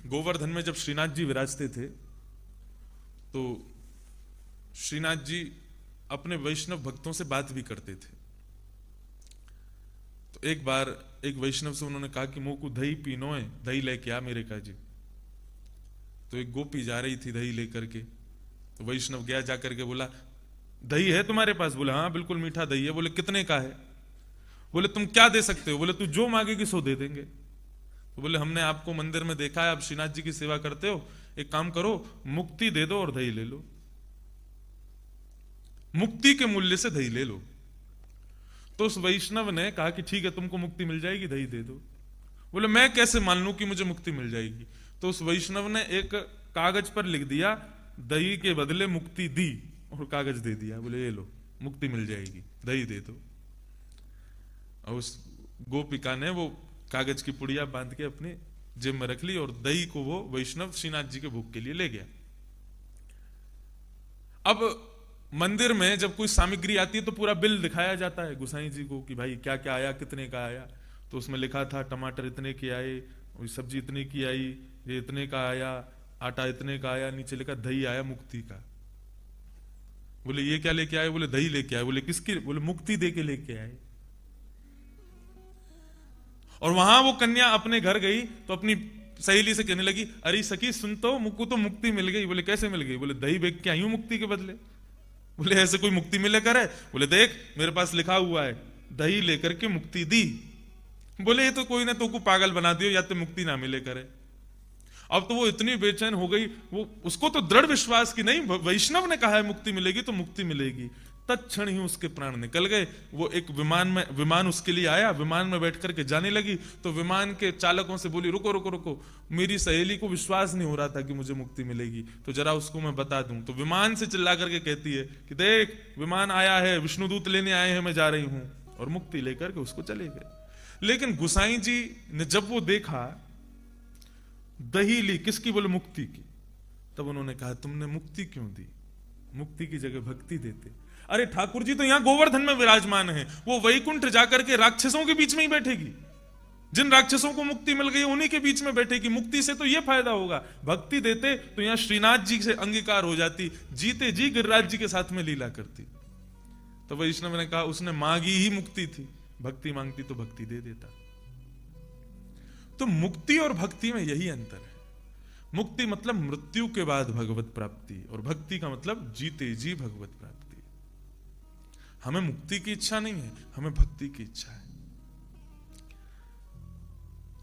गोवर्धन में जब श्रीनाथ जी विराजते थे तो श्रीनाथ जी अपने वैष्णव भक्तों से बात भी करते थे। तो एक बार एक वैष्णव से उन्होंने कहा कि मुंह को दही पीनो है, दही लेके आ मेरे काजी। तो एक गोपी जा रही थी दही लेकर के, तो वैष्णव गया जाकर के बोला दही है तुम्हारे पास? बोले हाँ बिल्कुल मीठा दही है। बोले कितने का है? बोले तुम क्या दे सकते हो? बोले तू जो मांगेगी सो दे देंगे। तो बोले हमने आपको मंदिर में देखा है, आप श्रीनाथ जी की सेवा करते हो, एक काम करो मुक्ति दे दो और दही ले लो, मुक्ति के मूल्य से दही ले लो। तो उस वैष्णव ने कहा कि ठीक है तुमको मुक्ति मिल जाएगी, दही दे दो। बोले मैं कैसे मान लूं कि मुझे मुक्ति मिल जाएगी? तो उस वैष्णव ने एक कागज पर लिख दिया दही के बदले मुक्ति दी, और कागज दे दिया। बोले ये लो मुक्ति मिल जाएगी, दही दे दो। और उस गोपिका ने वो कागज की पुड़िया बांध के अपने जेब में रख ली और दही को वो वैष्णव श्रीनाथ जी के भोग के लिए ले गया। अब मंदिर में जब कोई सामग्री आती है तो पूरा बिल दिखाया जाता है गोसाई जी को कि भाई क्या क्या आया, कितने का आया। तो उसमें लिखा था टमाटर इतने के आए, सब्जी इतने की आई, ये इतने का आया, आटा इतने का आया, नीचे लिखा दही आया मुक्ति का। बोले ये क्या लेके आए? बोले दही लेके आए। बोले किसकी? बोले मुक्ति दे के लेके आए। और वहां वो कन्या अपने घर गई तो अपनी सहेली से कहने लगी अरे सखी सुन तो, मुझको तो मुक्ति मिल गई। बोले कैसे मिल गई? बोले दही बेच के आई हूं मुक्ति के बदले। बोले ऐसे कोई मुक्ति मिले करे? बोले देख मेरे पास लिखा हुआ है दही लेकर के मुक्ति दी। बोले ये तो कोई ना तो को पागल बना दियो, या तो मुक्ति ना मिले करे। अब तो वो इतनी बेचैन हो गई, वो उसको तो दृढ़ विश्वास की नहीं, वैष्णव ने कहा है मुक्ति मिलेगी तो मुक्ति मिलेगी। तत्क्षण ही उसके प्राण निकल गए। वो एक विमान उसके लिए आया, विमान में बैठ करके जाने लगी तो विमान के चालकों से बोली रुको रुको रुको, मेरी सहेली को विश्वास नहीं हो रहा था कि मुझे मुक्ति मिलेगी, तो जरा उसको मैं बता दूं। तो विमान से चिल्ला करके कहती है कि देख विमान आया है, विष्णुदूत लेने आए हैं, मैं जा रही हूं। और मुक्ति लेकर के उसको चले गए। लेकिन गोसाई जी ने जब वो देखा दही ली, किसकी? बोले मुक्ति की। तब उन्होंने कहा तुमने मुक्ति क्यों दी? मुक्ति की जगह भक्ति देते। अरे ठाकुर जी तो यहां गोवर्धन में विराजमान है, वो वैकुंठ जाकर के राक्षसों के बीच में ही बैठेगी। जिन राक्षसों को मुक्ति मिल गई उन्हीं के बीच में बैठेगी। मुक्ति से तो यह फायदा होगा, भक्ति देते तो यहां श्रीनाथ जी से अंगीकार हो जाती, जीते जी गिरिराज जी के साथ में लीला करती। तो वैष्णव ने कहा उसने मांगी ही मुक्ति थी, भक्ति मांगती तो भक्ति दे देता। तो मुक्ति और भक्ति में यही अंतर है। मुक्ति मतलब मृत्यु के बाद भगवत प्राप्ति, और भक्ति का मतलब जीते जी भगवत प्राप्ति। हमें मुक्ति की इच्छा नहीं है, हमें भक्ति की इच्छा है।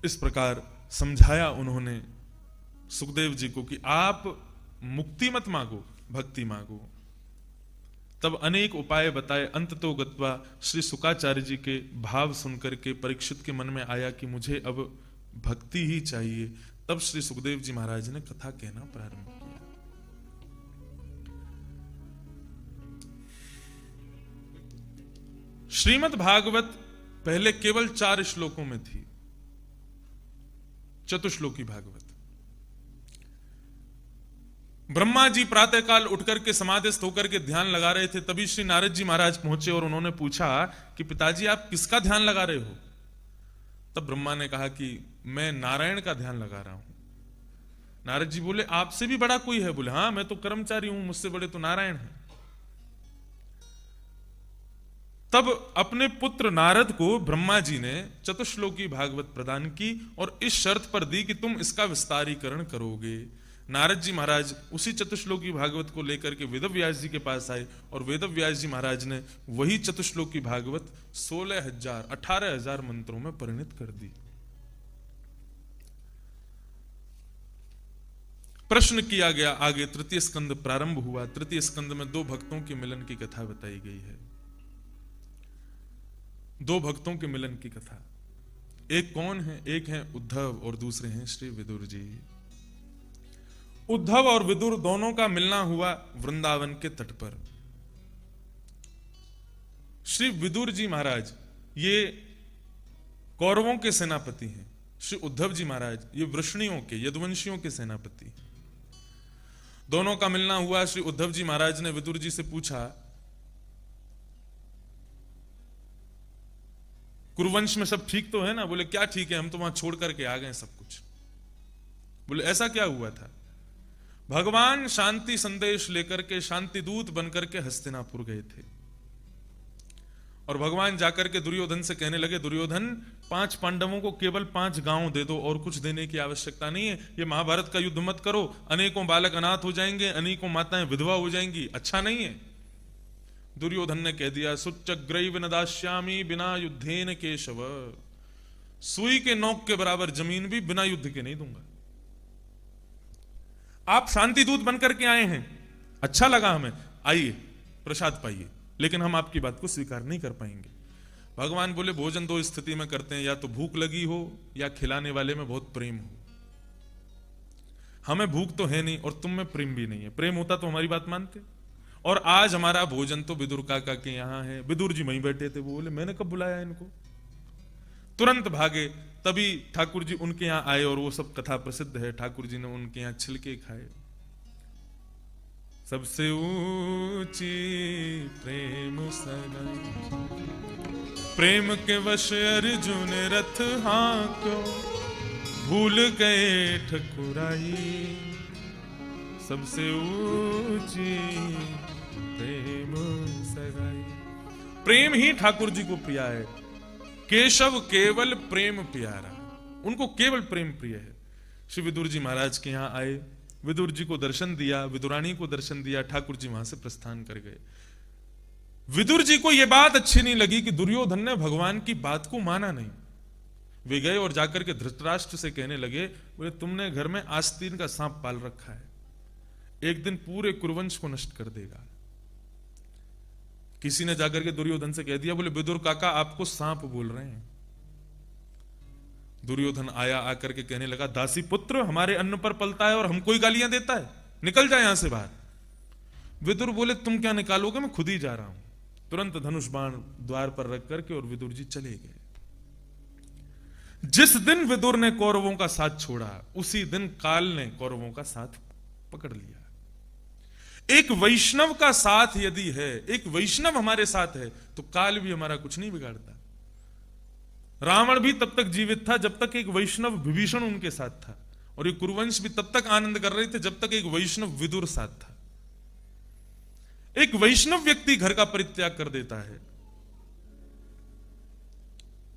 इस प्रकार समझाया उन्होंने सुखदेव जी को कि आप मुक्ति मत मांगो, भक्ति मांगो। तब अनेक उपाय बताए। अंत तो गत्वा श्री शुकाचार्य जी के भाव सुनकर के परीक्षित के मन में आया कि मुझे अब भक्ति ही चाहिए। तब श्री सुखदेव जी महाराज ने कथा कहना प्रारंभ किया। श्रीमद् भागवत पहले केवल 4 श्लोकों में थी, चतुश्लोकी भागवत। ब्रह्मा जी प्रातःकाल उठकर के समाधिस्थ होकर के ध्यान लगा रहे थे, तभी श्री नारद जी महाराज पहुंचे और उन्होंने पूछा कि पिताजी आप किसका ध्यान लगा रहे हो? तब ब्रह्मा ने कहा कि मैं नारायण का ध्यान लगा रहा हूं। नारद जी बोले आपसे भी बड़ा कोई है? बोले हाँ मैं तो कर्मचारी हूं, मुझसे बड़े तो नारायण हैं। तब अपने पुत्र नारद को ब्रह्मा जी ने चतुश्लोकी भागवत प्रदान की और इस शर्त पर दी कि तुम इसका विस्तारीकरण करोगे। नारद जी महाराज उसी चतुश्लोकी भागवत को लेकर के वेदव्यास जी के पास आए और वेदव्यास जी महाराज ने वही चतुश्लोकी भागवत 18,000 मंत्रों में परिणित कर दी। प्रश्न किया गया आगे, तृतीय स्कंद प्रारंभ हुआ। तृतीय स्कंद में 2 भक्तों के मिलन की कथा बताई गई है। 2 भक्तों के मिलन की कथा। एक कौन है? एक है उद्धव और दूसरे हैं श्री विदुर जी। उद्धव और विदुर दोनों का मिलना हुआ वृंदावन के तट पर। श्री विदुर जी महाराज ये कौरवों के सेनापति हैं, श्री उद्धव जी महाराज ये वृष्णियों के, यदुवंशियों के सेनापति। दोनों का मिलना हुआ। श्री उद्धव जी महाराज ने विदुर जी से पूछा कुरुवंश में सब ठीक तो है ना? बोले क्या ठीक है, हम तो वहां छोड़ करके आ गए सब कुछ। बोले ऐसा क्या हुआ था? भगवान शांति संदेश लेकर के, शांति दूत बनकर के हस्तिनापुर गए थे, और भगवान जाकर के दुर्योधन से कहने लगे, दुर्योधन 5 पांडवों को केवल 5 गांव दे दो, और कुछ देने की आवश्यकता नहीं है। ये महाभारत का युद्ध मत करो, अनेकों बालक अनाथ हो जाएंगे, अनेकों माताएं विधवा हो जाएंगी, अच्छा नहीं है। दुर्योधन ने कह दिया, सुच्चग्रैव न दास्यामि बिना युद्धेन केशव, सुई के नोक के बराबर जमीन भी बिना युद्ध के नहीं दूंगा। आप शांति दूत बनकर के आए हैं, अच्छा लगा हमें, आइए प्रसाद पाइए, लेकिन हम आपकी बात को स्वीकार नहीं कर पाएंगे। भगवान बोले, भोजन 2 स्थिति में करते हैं, या तो भूख लगी हो या खिलाने वाले में बहुत प्रेम हो। हमें भूख तो है नहीं और तुम में प्रेम भी नहीं है, प्रेम होता तो हमारी बात मानते। और आज हमारा भोजन तो विदुर काका के यहां है, विदुर जी वहीं बैठे थे, वो बोले मैंने कब बुलाया इनको, तुरंत भागे। तभी ठाकुर जी उनके यहां आए, और वो सब कथा प्रसिद्ध है, ठाकुर जी ने उनके यहां छिलके खाए। सबसे ऊंची प्रेम सनाई, प्रेम के वश अर्जुन रथ हांक्यो, भूल गए ठकुराई। सबसे ऊंची प्रेम सगाई, प्रेम ही ठाकुर जी को प्रिया है। केशव केवल प्रेम प्यारा, उनको केवल प्रेम प्रिय है। श्री विदुर जी महाराज के यहां आए, विदुर जी को दर्शन दिया, विदुरानी को दर्शन दिया, ठाकुर जी वहां से प्रस्थान कर गए। विदुर जी को यह बात अच्छी नहीं लगी कि दुर्योधन ने भगवान की बात को माना नहीं। वे गए और जाकर के धृतराष्ट्र से कहने लगे, बोले तुमने घर में आस्तीन का सांप पाल रखा है, एक दिन पूरे कुरुवंश को नष्ट कर देगा। किसी ने जाकर के दुर्योधन से कह दिया, बोले विदुर काका आपको सांप बोल रहे हैं। दुर्योधन आया, आकर के कहने लगा, दासी पुत्र हमारे अन्न पर पलता है और हमको ही गालियां देता है, निकल जाए यहां से बाहर। विदुर बोले तुम क्या निकालोगे, मैं खुद ही जा रहा हूं। तुरंत धनुष बाण द्वार पर रख करके और विदुर जी चले गए। जिस दिन विदुर ने कौरवों का साथ छोड़ा, उसी दिन काल ने कौरवों का साथ पकड़ लिया। एक वैष्णव का साथ यदि है, एक वैष्णव हमारे साथ है, तो काल भी हमारा कुछ नहीं बिगाड़ता। रावण भी तब तक जीवित था जब तक एक वैष्णव विभीषण उनके साथ था, और ये कुरुवंश भी तब तक आनंद कर रहे थे जब तक एक वैष्णव विदुर साथ था। एक वैष्णव व्यक्ति घर का परित्याग कर देता है,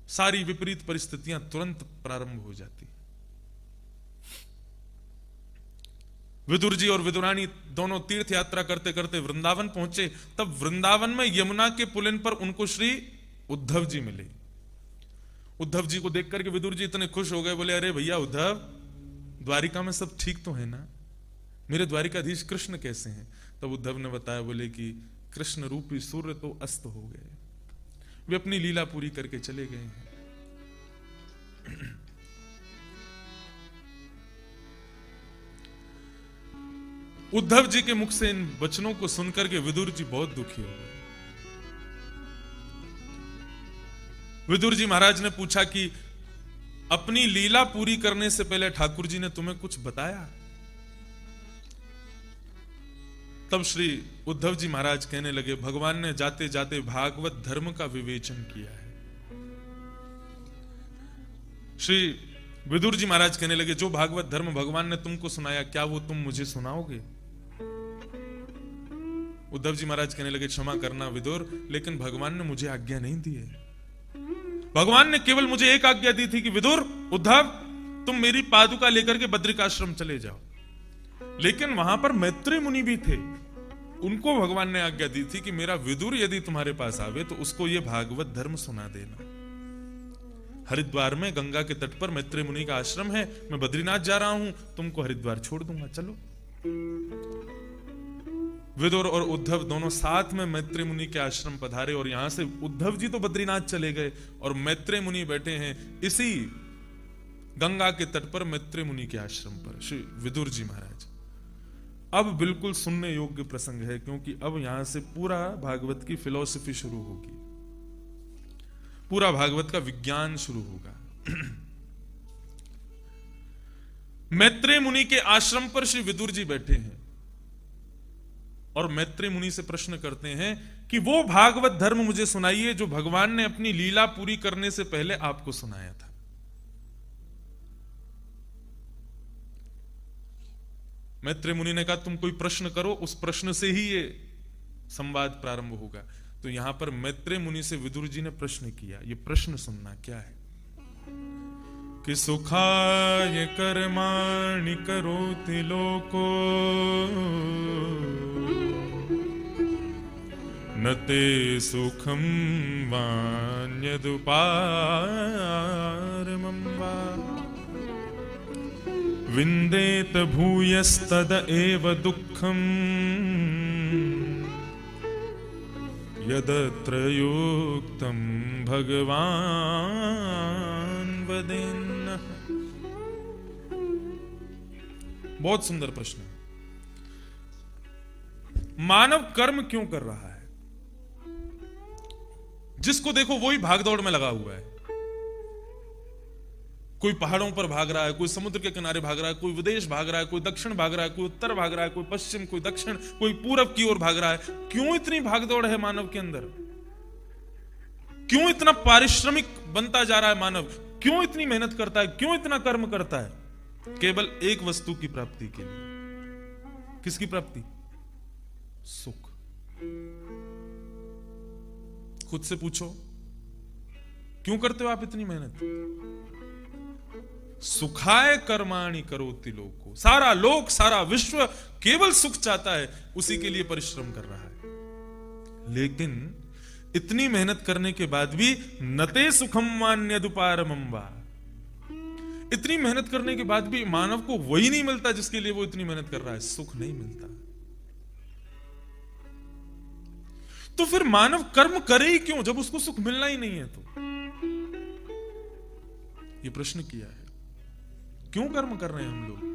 सारी विपरीत परिस्थितियां तुरंत प्रारंभ हो जाती। विदुर जी और विदुरानी दोनों तीर्थ यात्रा करते करते वृंदावन पहुंचे। तब वृंदावन में यमुना के पुलिन पर उनको श्री उद्धव जी मिले। उद्धव जी को देख करके विदुर जी इतने खुश हो गए, बोले अरे भैया उद्धव, द्वारिका में सब ठीक तो है ना, मेरे द्वारिकाधीश कृष्ण कैसे हैं? तब उद्धव ने बताया, बोले कि कृष्ण रूपी सूर्य तो अस्त हो गए, वे अपनी लीला पूरी करके चले गए हैं। उद्धव जी के मुख से इन वचनों को सुनकर के विदुर जी बहुत दुखी हो गए। विदुर जी महाराज ने पूछा कि अपनी लीला पूरी करने से पहले ठाकुर जी ने तुम्हें कुछ बताया? तब श्री उद्धव जी महाराज कहने लगे, भगवान ने जाते जाते भागवत धर्म का विवेचन किया है। श्री विदुर जी महाराज कहने लगे, जो भागवत धर्म भगवान ने तुमको सुनाया, क्या वो तुम मुझे सुनाओगे? उद्धव जी महाराज कहने लगे, क्षमा करना विदुर, लेकिन भगवान ने मुझे आज्ञा नहीं दी है। भगवान ने केवल मुझे एक आज्ञा दी थी कि विदुर, उद्धव, तुम मेरी पादुका लेकर के बद्रिकाश्रम चले जाओ। लेकिन वहां पर मैत्री मुनि भी थे, उनको भगवान ने आज्ञा दी थी कि मेरा विदुर यदि तुम्हारे पास आवे तो उसको यह भागवत धर्म सुना देना। हरिद्वार में गंगा के तट पर मैत्री मुनि का आश्रम है, मैं बद्रीनाथ जा रहा हूं, तुमको हरिद्वार छोड़ दूंगा, चलो। विदुर और उद्धव दोनों साथ में मैत्री मुनि के आश्रम पधारे, और यहां से उद्धव जी तो बद्रीनाथ चले गए और मैत्री मुनि बैठे हैं इसी गंगा के तट पर मैत्री मुनि के आश्रम पर, श्री विदुर जी महाराज। अब बिल्कुल सुनने योग्य प्रसंग है, क्योंकि अब यहां से पूरा भागवत की फिलॉसफी शुरू होगी, पूरा भागवत का विज्ञान शुरू होगा। मैत्री मुनि के आश्रम पर श्री विदुर जी बैठे हैं और मैत्री मुनि से प्रश्न करते हैं कि वो भागवत धर्म मुझे सुनाइए जो भगवान ने अपनी लीला पूरी करने से पहले आपको सुनाया था। मैत्रेय मुनि ने कहा तुम कोई प्रश्न करो, उस प्रश्न से ही ये संवाद प्रारंभ होगा। तो यहां पर मैत्रेय मुनि से विदुर जी ने प्रश्न किया। ये प्रश्न सुनना क्या है कि सुखाय कर्माणि करोति लोको न ते सुखम वान्यदुपारमं वा विन्देत भूयस्तद एव दुःखम् यदत्र युक्तं भगवान वदेन्नः। बहुत सुंदर प्रश्न है। मानव कर्म क्यों कर रहा है? जिसको देखो वही भागदौड़ में लगा हुआ है। कोई पहाड़ों पर भाग रहा है, कोई समुद्र के किनारे भाग रहा है, कोई विदेश भाग रहा है, कोई दक्षिण भाग रहा है, कोई उत्तर भाग रहा है, कोई पश्चिम, कोई दक्षिण, कोई पूरब की ओर भाग रहा है। क्यों इतनी भागदौड़ है मानव के अंदर? क्यों इतना पारिश्रमिक बनता जा रहा है मानव? क्यों इतनी मेहनत करता है? क्यों इतना कर्म करता है? केवल एक वस्तु की प्राप्ति के लिए। किसकी प्राप्ति? सुख। खुद से पूछो, क्यों करते हो आप इतनी मेहनत? सुखाय कर्माणि करोति लोको। सारा लोक, सारा विश्व केवल सुख चाहता है, उसी के लिए परिश्रम कर रहा है। लेकिन इतनी मेहनत करने के बाद भी नते सुखम वान्यदुपारमं वा। इतनी मेहनत करने के बाद भी मानव को वही नहीं मिलता जिसके लिए वो इतनी मेहनत कर रहा है। सुख नहीं मिलता। तो फिर मानव कर्म करे ही क्यों जब उसको सुख मिलना ही नहीं है? तो ये प्रश्न किया है। क्यों कर्म कर रहे हैं हम लोग?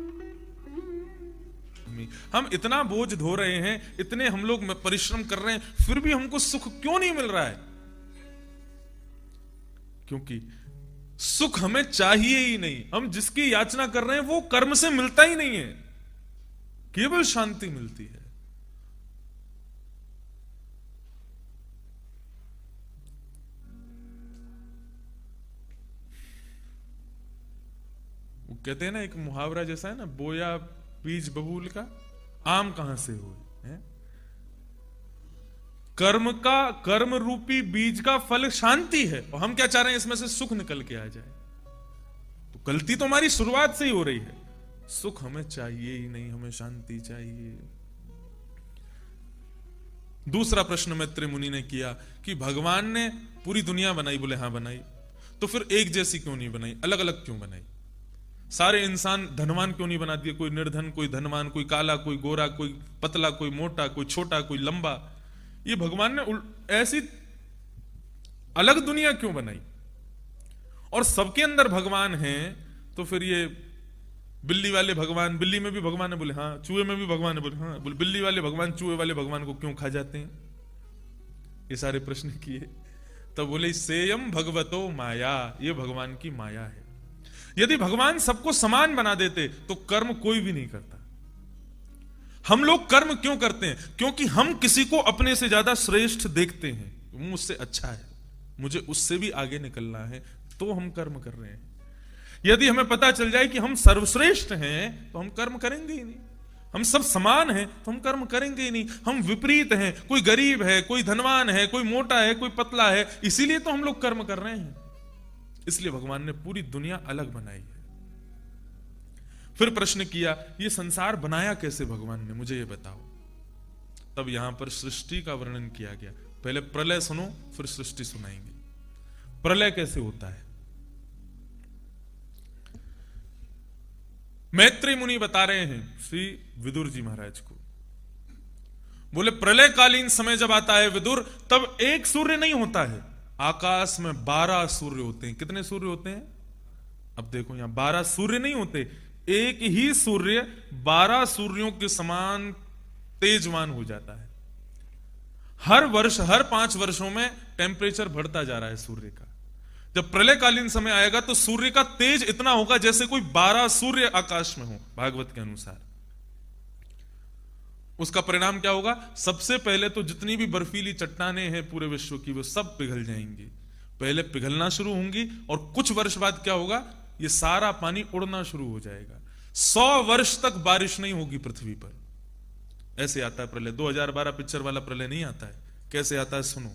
हम इतना बोझ ढो रहे हैं, इतने हम लोग परिश्रम कर रहे हैं, फिर भी हमको सुख क्यों नहीं मिल रहा है? क्योंकि सुख हमें चाहिए ही नहीं। हम जिसकी याचना कर रहे हैं वो कर्म से मिलता ही नहीं है, केवल शांति मिलती है। वो कहते हैं ना, एक मुहावरा जैसा है ना, बोया बीज बबूल का, आम कहां से हुए हैं? कर्म रूपी बीज का फल शांति है, और हम क्या चाह रहे हैं? इसमें से सुख निकल के आ जाए। तो गलती तो हमारी शुरुआत से ही हो रही है। सुख हमें चाहिए ही नहीं, हमें शांति चाहिए। दूसरा प्रश्न मैत्रेय मुनि ने किया कि भगवान ने पूरी दुनिया बनाई। बोले हाँ बनाई। तो फिर एक जैसी क्यों नहीं बनाई? अलग अलग क्यों बनाई? सारे इंसान धनवान क्यों नहीं बना दिए? कोई निर्धन, कोई धनवान, कोई काला, कोई गोरा, कोई पतला, कोई मोटा, कोई छोटा, कोई लंबा। ये भगवान ने ऐसी अलग दुनिया क्यों बनाई? और सबके अंदर भगवान है, तो फिर ये बिल्ली वाले भगवान, बिल्ली में भी भगवान है बोले हाँ, चूहे में भी भगवान है बोले हाँ, बोले बिल्ली वाले भगवान चूहे वाले भगवान को क्यों खा जाते हैं? ये सारे प्रश्न किए। तब बोले सेयम भगवतो माया, ये भगवान की माया है। यदि भगवान सबको समान बना देते तो कर्म कोई भी नहीं करता। हम लोग कर्म क्यों करते हैं? क्योंकि हम किसी को अपने से ज्यादा श्रेष्ठ देखते हैं। वो मुझसे अच्छा है, मुझे उससे भी आगे निकलना है, तो हम कर्म कर रहे हैं। यदि हमें पता चल जाए कि हम सर्वश्रेष्ठ हैं तो हम कर्म करेंगे ही नहीं। हम सब समान हैं तो हम कर्म करेंगे ही नहीं। हम विपरीत हैं, कोई गरीब है, कोई धनवान है, कोई मोटा है, कोई पतला है, इसीलिए तो हम लोग कर्म कर रहे हैं। इसलिए भगवान ने पूरी दुनिया अलग बनाई है। फिर प्रश्न किया, ये संसार बनाया कैसे भगवान ने, मुझे ये बताओ। तब यहां पर सृष्टि का वर्णन किया गया। पहले प्रलय सुनो, फिर सृष्टि सुनाएंगे। प्रलय कैसे होता है? मैत्रेय मुनि बता रहे हैं श्री विदुर जी महाराज को। बोले प्रलय कालीन समय जब आता है विदुर, तब एक सूर्य नहीं होता है, आकाश में 12 सूर्य होते हैं। कितने सूर्य होते हैं? अब देखो यहां 12 सूर्य नहीं होते, एक ही सूर्य 12 सूर्यों के समान तेजवान हो जाता है। हर वर्ष, हर 5 वर्षों में टेम्परेचर बढ़ता जा रहा है सूर्य का। जब प्रलयकालीन समय आएगा तो सूर्य का तेज इतना होगा जैसे कोई 12 सूर्य आकाश में हो, भागवत के अनुसार। उसका परिणाम क्या होगा? सबसे पहले तो जितनी भी बर्फीली चट्टानें हैं पूरे विश्व की, वो सब पिघल जाएंगी। पहले पिघलना शुरू होंगी और कुछ वर्ष बाद क्या होगा? ये सारा पानी उड़ना शुरू हो जाएगा। 100 वर्ष तक बारिश नहीं होगी पृथ्वी पर। ऐसे आता है प्रलय। 2012 पिक्चर वाला प्रलय नहीं आता है। कैसे आता है सुनो।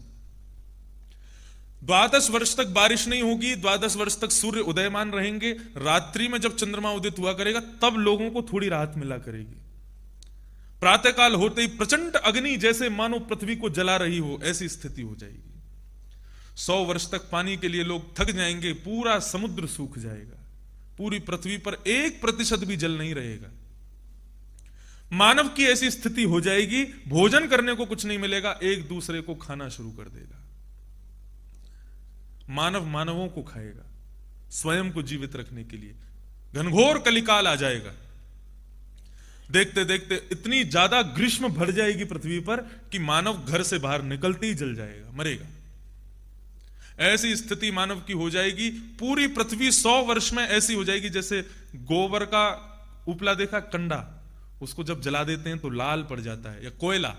12 वर्ष तक बारिश नहीं होगी, 12 वर्ष तक सूर्य उदयमान रहेंगे। रात्रि में जब चंद्रमा उदित हुआ करेगा तब लोगों को थोड़ी राहत मिला करेगी। प्रातःकाल होते ही प्रचंड अग्नि जैसे मानो पृथ्वी को जला रही हो, ऐसी स्थिति हो जाएगी। 100 वर्ष तक पानी के लिए लोग थक जाएंगे, पूरा समुद्र सूख जाएगा, पूरी पृथ्वी पर 1% भी जल नहीं रहेगा। मानव की ऐसी स्थिति हो जाएगी, भोजन करने को कुछ नहीं मिलेगा, एक दूसरे को खाना शुरू कर देगा। मानव मानवों को खाएगा स्वयं को जीवित रखने के लिए। घनघोर कलिकाल आ जाएगा। देखते देखते इतनी ज्यादा ग्रीष्म भर जाएगी पृथ्वी पर कि मानव घर से बाहर निकलते ही जल जाएगा, मरेगा। ऐसी स्थिति मानव की हो जाएगी। पूरी पृथ्वी 100 वर्ष में ऐसी हो जाएगी जैसे गोबर का उपला देखा, कंडा, उसको जब जला देते हैं तो लाल पड़ जाता है, या कोयला,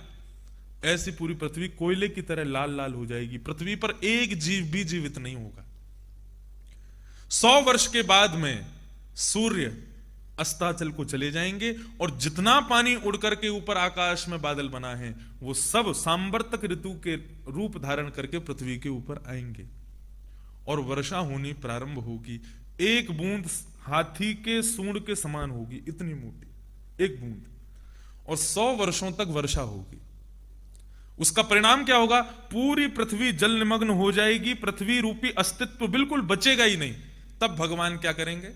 ऐसी पूरी पृथ्वी कोयले की तरह लाल लाल हो जाएगी। पृथ्वी पर एक जीव भी जीवित नहीं होगा। 100 वर्ष के बाद में सूर्य अस्ताचल को चले जाएंगे और जितना पानी उड़ करके ऊपर आकाश में बादल बना है वो सब सांवर्तक ऋतु के रूप धारण करके पृथ्वी के ऊपर आएंगे और वर्षा होनी प्रारंभ होगी। एक बूंद हाथी के सूंड के समान होगी, इतनी मोटी एक बूंद, और 100 वर्षों तक वर्षा होगी। उसका परिणाम क्या होगा? पूरी पृथ्वी जल निमग्न हो जाएगी, पृथ्वी रूपी अस्तित्व बिल्कुल बचेगा ही नहीं। तब भगवान क्या करेंगे?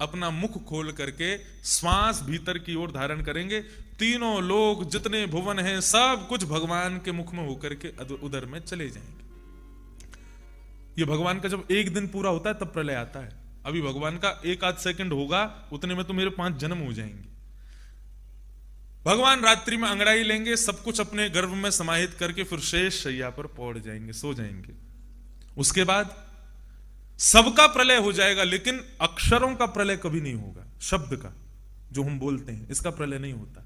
अपना मुख खोल करके श्वास भीतर की ओर धारण करेंगे। तीनों लोग जितने भुवन हैं सब कुछ भगवान के मुख में होकर के उधर में चले जाएंगे। ये भगवान का जब एक दिन पूरा होता है तब प्रलय आता है। अभी भगवान का एक आध सेकंड होगा, उतने में तो मेरे 5 जन्म हो जाएंगे। भगवान रात्रि में अंगड़ाई लेंगे, सब कुछ अपने गर्भ में समाहित करके फिर शेष शैया पर पौड़ जाएंगे, सो जाएंगे। उसके बाद सबका प्रलय हो जाएगा, लेकिन अक्षरों का प्रलय कभी नहीं होगा। शब्द का, जो हम बोलते हैं, इसका प्रलय नहीं होता।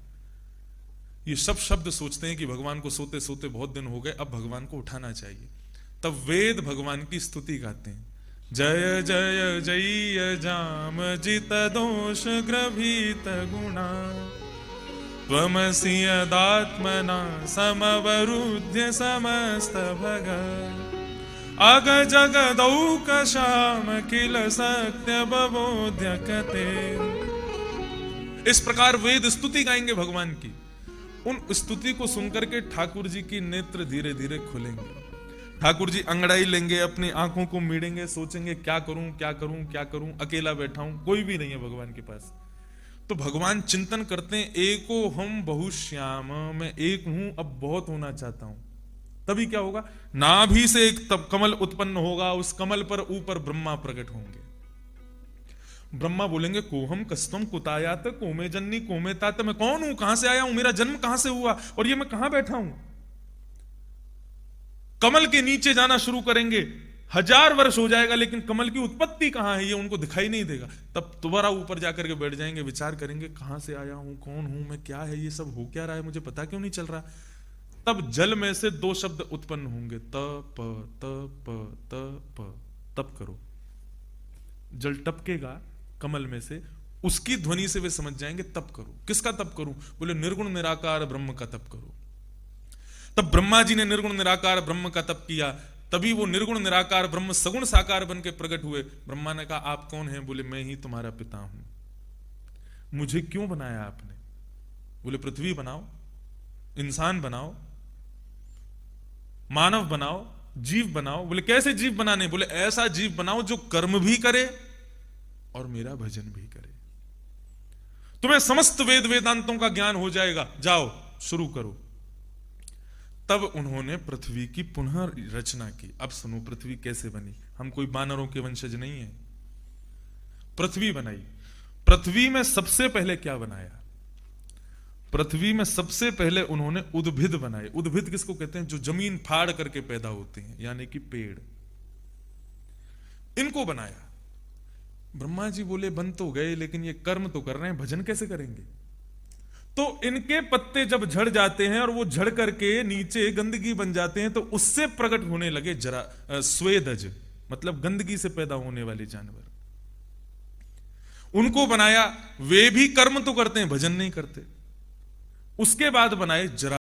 ये सब शब्द सोचते हैं कि भगवान को सोते सोते बहुत दिन हो गए, अब भगवान को उठाना चाहिए। तब वेद भगवान की स्तुति गाते हैं। जय जय जय जाम जित दोष ग्रभीत गुणा त्वमसि यदात्मना समवरुध्य समस्त भगत अग जगदौक श्याम किल सत्य बबोध्य कते। इस प्रकार वेद स्तुति गाएंगे भगवान की। उन स्तुति को सुनकर के ठाकुर जी की नेत्र धीरे धीरे खुलेंगे। ठाकुर जी अंगड़ाई लेंगे, अपनी आंखों को मीडेंगे, सोचेंगे क्या करूं क्या करूं क्या करूं, अकेला बैठा हूं, कोई भी नहीं है भगवान के पास। तो भगवान चिंतन करते हैं, एको हम बहुश्याम, मैं एक हूं, अब बहुत होना चाहता हूं। तभी क्या होगा? नाभि से एक तब कमल उत्पन्न होगा, उस कमल पर ऊपर ब्रह्मा प्रकट होंगे। ब्रह्मा बोलेंगे, कोहम कस्तम कुतायात कोमे जन्नी कोमे तात, मैं कौन हूं, कहां से आया हूं, मेरा जन्म कहां से हुआ और ये मैं कहां बैठा हूं। कमल के नीचे जाना शुरू करेंगे, 1000 वर्ष हो जाएगा, लेकिन कमल की उत्पत्ति कहां है ये उनको दिखाई नहीं देगा। तब दोबारा ऊपर जाकर के बैठ जाएंगे, विचार करेंगे, कहां से आया हूं, कौन हूं मैं, क्या है ये सब, हो क्या रहा है, मुझे पता क्यों नहीं चल रहा। तब जल में से 2 शब्द उत्पन्न होंगे, तप तप तप, तप करो। जल टपकेगा कमल में से, उसकी ध्वनि से वे समझ जाएंगे तप करो। किसका तप करूं? बोले निर्गुण निराकार ब्रह्म का तप करो। तब ब्रह्मा जी ने निर्गुण निराकार ब्रह्म का तप किया, तभी वो निर्गुण निराकार ब्रह्म सगुण साकार बन के प्रकट हुए। ब्रह्मा ने कहा, आप कौन हैं? बोले मैं ही तुम्हारा पिता हूं। मुझे क्यों बनाया आपने? बोले पृथ्वी बनाओ, इंसान बनाओ, मानव बनाओ, जीव बनाओ। बोले कैसे जीव बनाने? बोले ऐसा जीव बनाओ जो कर्म भी करे और मेरा भजन भी करे। तुम्हें समस्त वेद वेदांतों का ज्ञान हो जाएगा, जाओ शुरू करो। तब उन्होंने पृथ्वी की पुनः रचना की। अब सुनो पृथ्वी कैसे बनी। हम कोई बानरों के वंशज नहीं है। पृथ्वी बनाई। पृथ्वी में सबसे पहले क्या बनाया? पृथ्वी में सबसे पहले उन्होंने उद्भिद बनाए। उद्भिद किसको कहते हैं? जो जमीन फाड़ करके पैदा होते हैं, यानी कि पेड़। इनको बनाया। ब्रह्मा जी बोले बन तो गए, लेकिन ये कर्म तो कर रहे हैं, भजन कैसे करेंगे? तो इनके पत्ते जब झड़ जाते हैं और वो झड़ करके नीचे गंदगी बन जाते हैं, तो उससे प्रकट होने लगे स्वेदज, मतलब गंदगी से पैदा होने वाले जानवर। उनको बनाया, वे भी कर्म तो करते हैं, भजन नहीं करते। उसके बाद बनाए जरा